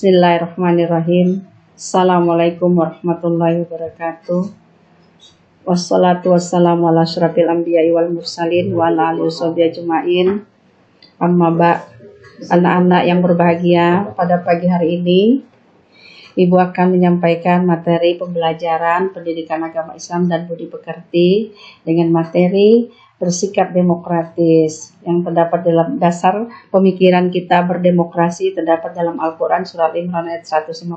Bismillahirrahmanirrahim. Assalamualaikum warahmatullahi wabarakatuh. Wassalatu wassalamu ala asyrafil anbiya'i wal mursalin wa ala alihi washabihi ajma'in. Amma ba', anak-anak yang berbahagia, pada pagi hari ini Ibu akan menyampaikan materi pembelajaran pendidikan agama Islam dan budi pekerti dengan materi bersikap demokratis yang terdapat dalam dasar pemikiran kita berdemokrasi, terdapat dalam Al-Quran surat Imran ayat 159.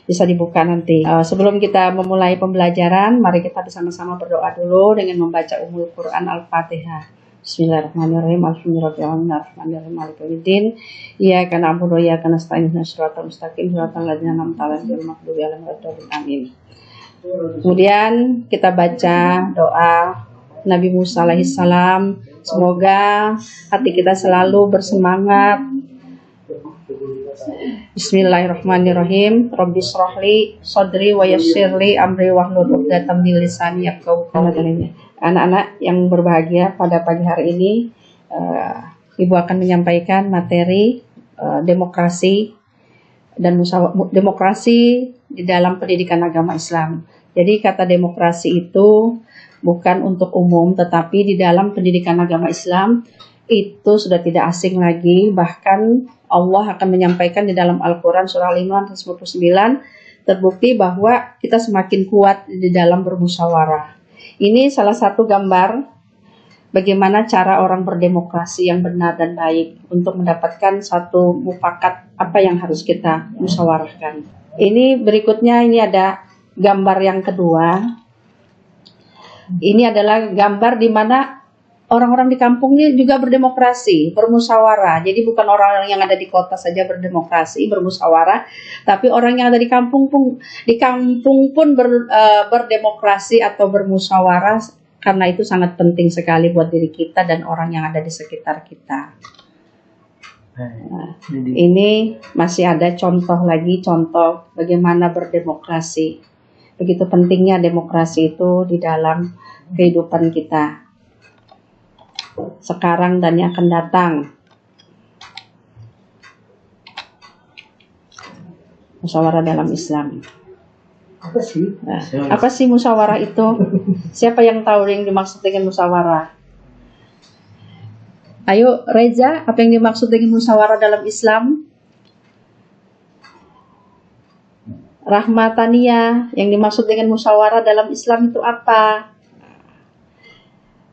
Bisa dibuka nanti. Sebelum kita memulai pembelajaran, mari kita bersama-sama berdoa dulu dengan membaca Ummul Quran Al-Fatihah. Bismillahirrahmanirrahim. Alhamdulillahirrahmanirrahim. Maliki yaumiddin. Iyyaka na'budu wa iyyaka nasta'in. Ihdinas siratal mustaqim. Siratal ladzina an'amta 'alaihim ghairil maghdubi 'alaihim waladdallin. Amin. Kemudian kita baca doa Nabi Musa alaihissalam. Semoga hati kita selalu bersemangat. Bismillahirrahmanirrahim. Rabbi shrahli sadri wa yassirli amri wahlul 'uqdatam min lisani yafqahu qawli. Anak-anak yang berbahagia, pada pagi hari ini Ibu akan menyampaikan materi demokrasi dan demokrasi di dalam pendidikan agama Islam. Jadi kata demokrasi itu bukan untuk umum, tetapi di dalam pendidikan agama Islam itu sudah tidak asing lagi. Bahkan Allah akan menyampaikan di dalam Al-Quran surah Al-Imran 99, terbukti bahwa kita semakin kuat di dalam bermusyawarah. Ini salah satu gambar bagaimana cara orang berdemokrasi yang benar dan baik untuk mendapatkan satu mufakat apa yang harus kita musyawarahkan. Ini berikutnya, ini ada gambar yang kedua. Ini adalah gambar di mana orang-orang di kampung ini juga berdemokrasi, bermusyawarah. Jadi bukan orang yang ada di kota saja berdemokrasi, bermusyawarah, tapi orang yang ada di kampung pun berdemokrasi atau bermusyawarah, karena itu sangat penting sekali buat diri kita dan orang yang ada di sekitar kita. Nah, ini masih ada contoh bagaimana berdemokrasi. Begitu pentingnya demokrasi itu di dalam kehidupan kita sekarang dan yang akan datang. Musyawarah dalam Islam. Apa sih musyawarah itu? Siapa yang tahu yang dimaksud dengan musyawarah? Ayo Reza, apa yang dimaksud dengan musyawarah dalam Islam? Rahmatania, yang dimaksud dengan musyawarah dalam Islam itu apa?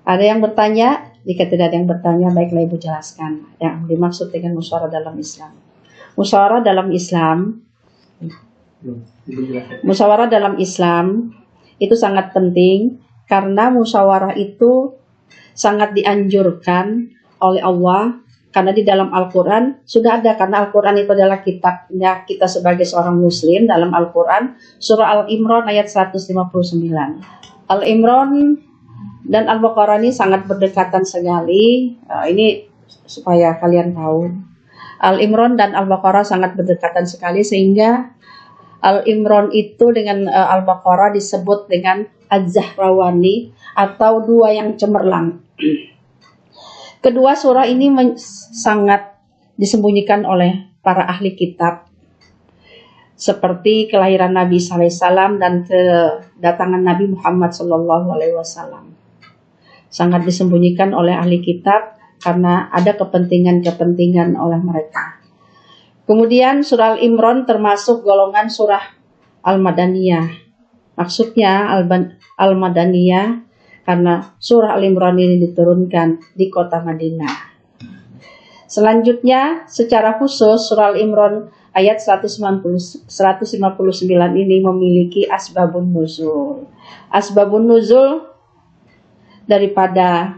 Ada yang bertanya? Jika tidak ada yang bertanya, baiklah Ibu jelaskan yang dimaksud dengan musyawarah dalam Islam. Musyawarah dalam Islam itu sangat penting, karena musyawarah itu sangat dianjurkan oleh Allah, karena di dalam Al-Quran sudah ada, karena Al-Quran itu adalah kitabnya kita sebagai seorang muslim. Dalam Al-Quran surah Al-Imran ayat 159. Al-Imran dan Al-Baqarah ini sangat berdekatan sekali. Ini supaya kalian tahu. Al-Imran dan Al-Baqarah sangat berdekatan sekali, sehingga Al-Imran itu dengan Al-Baqarah disebut dengan Az-Zahrawani atau dua yang cemerlang. Kedua surah ini sangat disembunyikan oleh para ahli kitab, seperti kelahiran Nabi SAW dan kedatangan Nabi Muhammad SAW. Sangat disembunyikan oleh ahli kitab karena ada kepentingan-kepentingan oleh mereka. Kemudian surah Al-Imran termasuk golongan surah Al-Madaniyah. Maksudnya Al-Madaniyah karena surah Al-Imran ini diturunkan di kota Madinah. Selanjutnya secara khusus surah Al-Imran ayat 159 ini memiliki asbabun nuzul. Asbabun nuzul daripada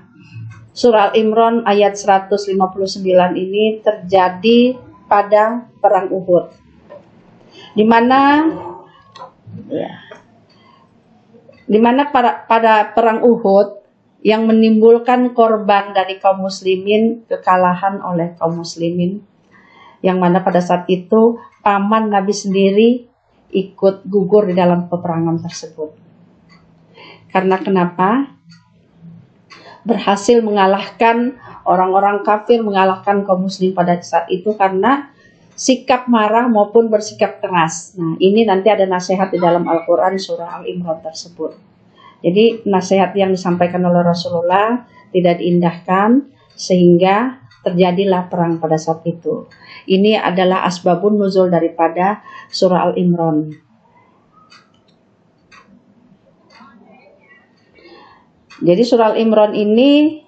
surah Al-Imran ayat 159 ini terjadi pada perang Uhud, di mana pada perang Uhud yang menimbulkan korban dari kaum muslimin, kekalahan oleh kaum muslimin, yang mana pada saat itu paman Nabi sendiri ikut gugur di dalam peperangan tersebut. Karena kenapa? Berhasil mengalahkan orang-orang kafir, mengalahkan kaum muslim pada saat itu, karena sikap marah maupun bersikap keras. Nah, ini nanti ada nasihat di dalam Al-Quran surah Al-Imran tersebut. Jadi nasihat yang disampaikan oleh Rasulullah tidak diindahkan sehingga terjadilah perang pada saat itu. Ini adalah asbabun nuzul daripada surah Al-Imran. Jadi surah Al-Imran ini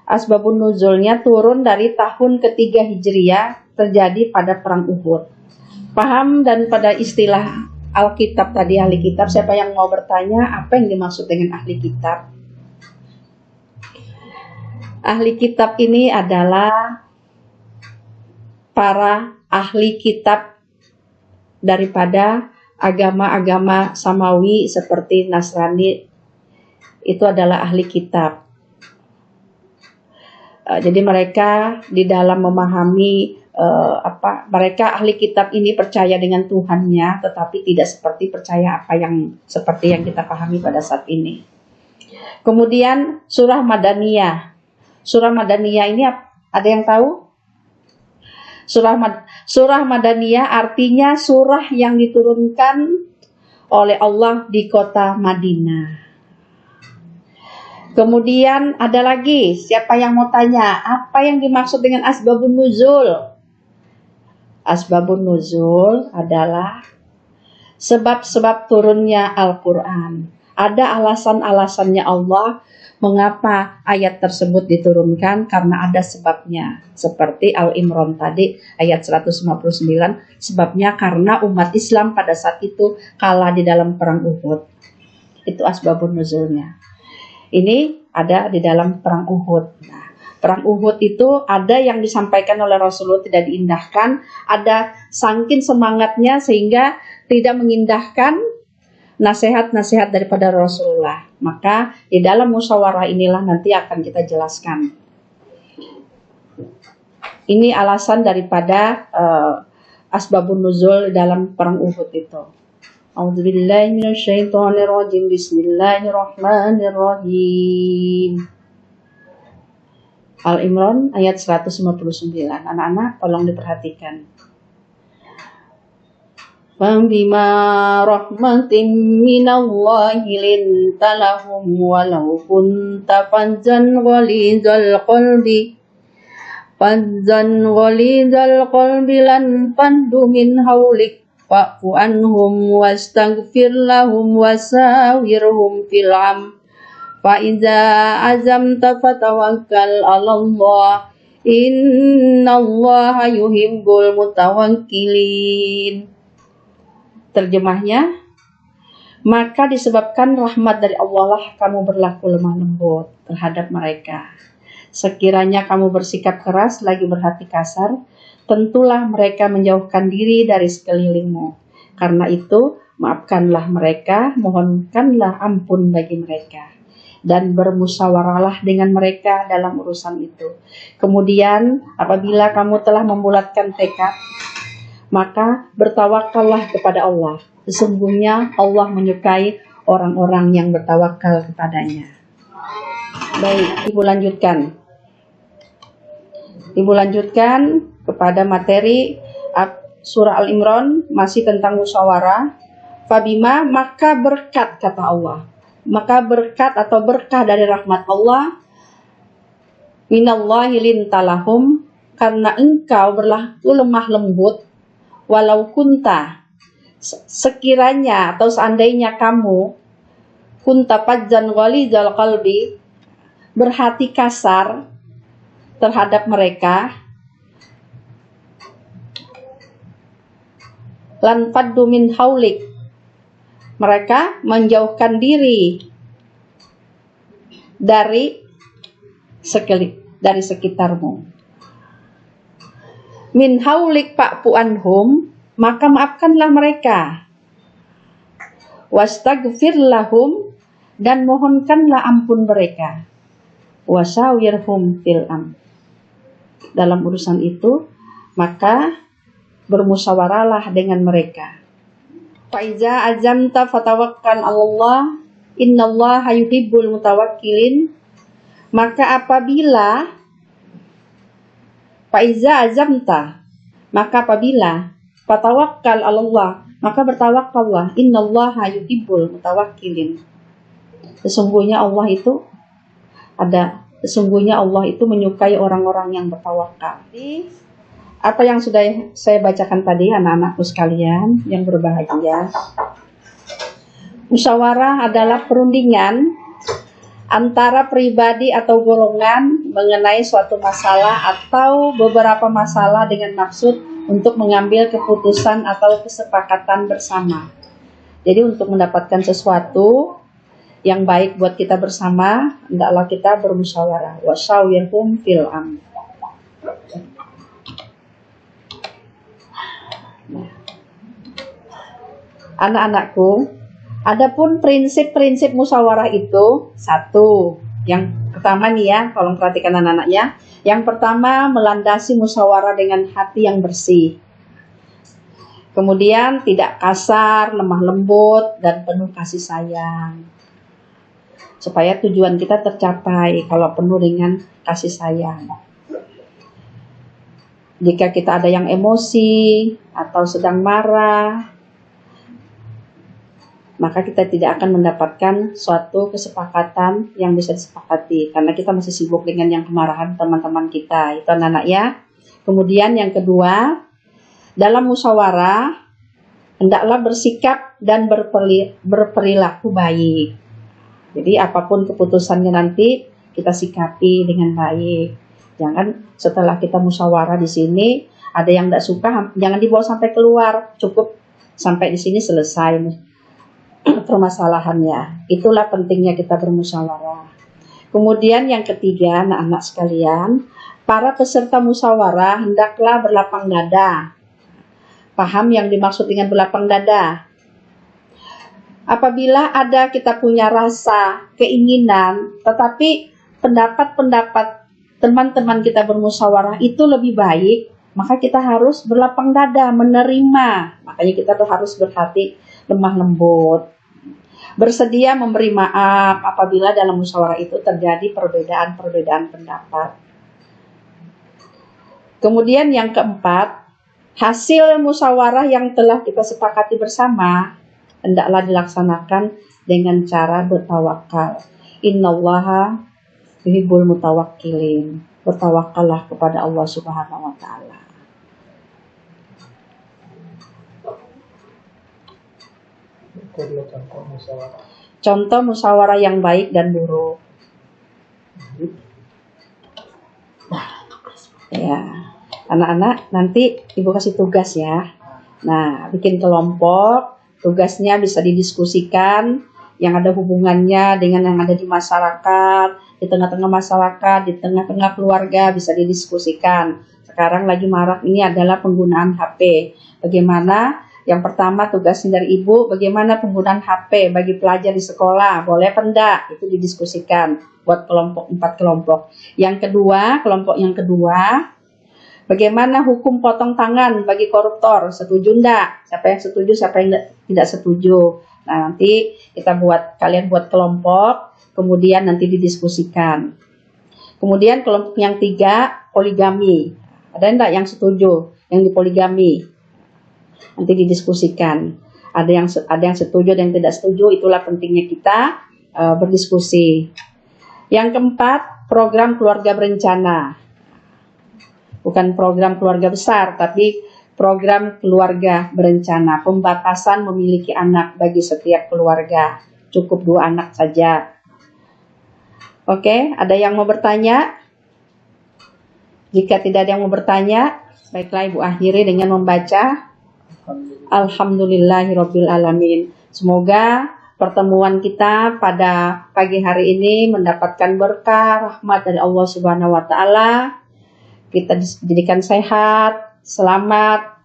asbabun nuzulnya turun dari tahun ketiga Hijriyah, terjadi pada perang Uhud. Paham dan pada istilah Alkitab tadi, ahli kitab, siapa yang mau bertanya apa yang dimaksud dengan ahli kitab? Ahli kitab ini adalah para ahli kitab daripada agama-agama samawi seperti Nasrani, itu adalah ahli kitab. Jadi mereka di dalam memahami mereka ahli kitab ini percaya dengan Tuhannya, tetapi tidak seperti percaya seperti yang kita pahami pada saat ini. Kemudian surah Madaniyah. Surah Madaniyah ini ada yang tahu? Surah Madaniyah artinya surah yang diturunkan oleh Allah di kota Madinah. Kemudian ada lagi, siapa yang mau tanya apa yang dimaksud dengan asbabun nuzul? Asbabun nuzul adalah sebab-sebab turunnya Al-Quran. Ada alasan-alasannya Allah mengapa ayat tersebut diturunkan, karena ada sebabnya. Seperti Al-Imran tadi ayat 159, sebabnya karena umat Islam pada saat itu kalah di dalam perang Uhud. Itu asbabun nuzulnya. Ini ada di dalam perang Uhud. Nah, perang Uhud itu ada yang disampaikan oleh Rasulullah tidak diindahkan, ada saking semangatnya sehingga tidak mengindahkan nasihat-nasihat daripada Rasulullah. Maka di dalam musyawarah inilah nanti akan kita jelaskan. Ini alasan daripada asbabun nuzul dalam perang Uhud itu. A'udzubillahi minasyaitonirrajim. Bismillahirrahmanirrahim. Al-Imran ayat 159. Anak-anak tolong diperhatikan. Fabima rahmatin minallahi linta lahum walau kunta fadzan ghalidhal qalbi lan fandu min haulik fa'fu anhum wastaghfir lahum wasawirhum fil am fa iza azamta fatawakkal 'alallah innallaha yuhibbul mutawakkilin. Terjemahnya, maka disebabkan rahmat dari Allah lah kamu berlaku lemah lembut terhadap mereka. Sekiranya kamu bersikap keras lagi berhati kasar, tentulah mereka menjauhkan diri dari sekelilingmu. Karena itu, maafkanlah mereka, mohonkanlah ampun bagi mereka, dan bermusyawarahlah dengan mereka dalam urusan itu. Kemudian, apabila kamu telah membulatkan tekad, maka bertawakallah kepada Allah. Sesungguhnya Allah menyukai orang-orang yang bertawakal kepadanya. Baik, Ibu lanjutkan kepada materi surah Al-Imran, masih tentang musyawarah. Fabima, maka berkat, kata Allah. Maka berkat atau berkah dari rahmat Allah, minallahi lintalahum, karena engkau berlaku lemah lembut, walau kunta, sekiranya atau seandainya kamu, kunta fadzan ghalidhal qalbi, berhati kasar terhadap mereka, lan faddu min haulik, mereka menjauhkan diri dari sekitarmu. Min haulik fa'fu anhum, maka maafkanlah mereka. Wastaghfir lahum, dan mohonkanlah ampun mereka. Wasawirhum fil am, dalam urusan itu maka bermusyawarahlah dengan mereka. Faiza azamta fatawakkal 'alallah innallaha yuhibbul mutawakkilin, maka apabila faiza azamta, Maka apabila fatawakkal 'alallah, maka bertawakallah, innallaha yuhibbul mutawakkilin. Sesungguhnya Allah itu menyukai orang-orang yang bertawakal. Jadi, apa yang sudah saya bacakan tadi, anak-anakku sekalian yang berbahagia, musyawarah adalah perundingan antara pribadi atau golongan mengenai suatu masalah atau beberapa masalah dengan maksud untuk mengambil keputusan atau kesepakatan bersama. Jadi untuk mendapatkan sesuatu yang baik buat kita bersama, hendaklah kita bermusyawarah. Wasyawirhum fil amr. Anak-anakku, adapun prinsip-prinsip musyawarah itu satu. Yang pertama nih ya, tolong perhatikan anak-anak ya. Yang pertama, melandasi musyawarah dengan hati yang bersih. Kemudian tidak kasar, lemah lembut, dan penuh kasih sayang. Supaya tujuan kita tercapai kalau penuh dengan kasih sayang. Jika kita ada yang emosi atau sedang marah, maka kita tidak akan mendapatkan suatu kesepakatan yang bisa disepakati. Karena kita masih sibuk dengan yang kemarahan teman-teman kita. Itu anak-anak ya. Kemudian yang kedua, dalam musyawarah, hendaklah bersikap dan berperilaku baik. Jadi apapun keputusannya nanti, kita sikapi dengan baik. Jangan setelah kita musyawarah di sini, ada yang tidak suka, jangan dibawa sampai keluar. Cukup sampai di sini selesai permasalahannya. Itulah pentingnya kita bermusyawarah. Kemudian yang ketiga, anak-anak sekalian, para peserta musyawarah hendaklah berlapang dada. Paham yang dimaksud dengan berlapang dada? Apabila ada kita punya rasa, keinginan, tetapi pendapat-pendapat teman-teman kita bermusyawarah itu lebih baik, maka kita harus berlapang dada, menerima. Makanya kita tuh harus berhati lemah lembut. Bersedia memberi maaf apabila dalam musyawarah itu terjadi perbedaan-perbedaan pendapat. Kemudian yang keempat, hasil musyawarah yang telah kita sepakati bersama hendaklah dilaksanakan dengan cara bertawakal. Innallaha yuhibbul mutawakkilin. Bertawakallah kepada Allah Subhanahu wa taala. Contoh musyawarah yang baik dan buruk. Ya, anak-anak nanti ibu kasih tugas ya. Nah, bikin kelompok, tugasnya bisa didiskusikan yang ada hubungannya dengan yang ada di masyarakat, di tengah-tengah masyarakat, di tengah-tengah keluarga bisa didiskusikan. Sekarang lagi marak ini adalah penggunaan HP. Bagaimana? Yang pertama tugasnya dari ibu, bagaimana penggunaan HP bagi pelajar di sekolah, boleh apa enggak? Itu didiskusikan buat kelompok 4 kelompok. Yang kedua, kelompok yang kedua, bagaimana hukum potong tangan bagi koruptor, setuju enggak? Siapa yang setuju, siapa yang tidak setuju? Nah, nanti kalian buat kelompok, kemudian nanti didiskusikan. Kemudian kelompok yang 3, poligami. Ada enggak yang setuju yang dipoligami? Nanti didiskusikan. Ada yang setuju, ada yang tidak setuju. Itulah pentingnya kita berdiskusi. Yang keempat, program keluarga berencana. Bukan program keluarga besar, tapi program keluarga berencana. Pembatasan memiliki anak bagi setiap keluarga. Cukup 2 anak saja. Oke, ada yang mau bertanya? Jika tidak ada yang mau bertanya, baiklah ibu akhiri dengan membaca Alhamdulillahirabbil alamin. Semoga pertemuan kita pada pagi hari ini mendapatkan berkah rahmat dari Allah Subhanahu wa taala. Kita dijadikan sehat, selamat,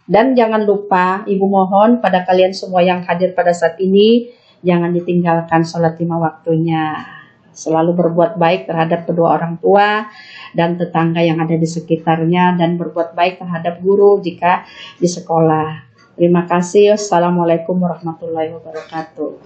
dan jangan lupa ibu mohon pada kalian semua yang hadir pada saat ini, jangan ditinggalkan sholat 5 waktunya. Selalu berbuat baik terhadap kedua orang tua dan tetangga yang ada di sekitarnya, dan berbuat baik terhadap guru jika di sekolah. Terima kasih. Wassalamualaikum warahmatullahi wabarakatuh.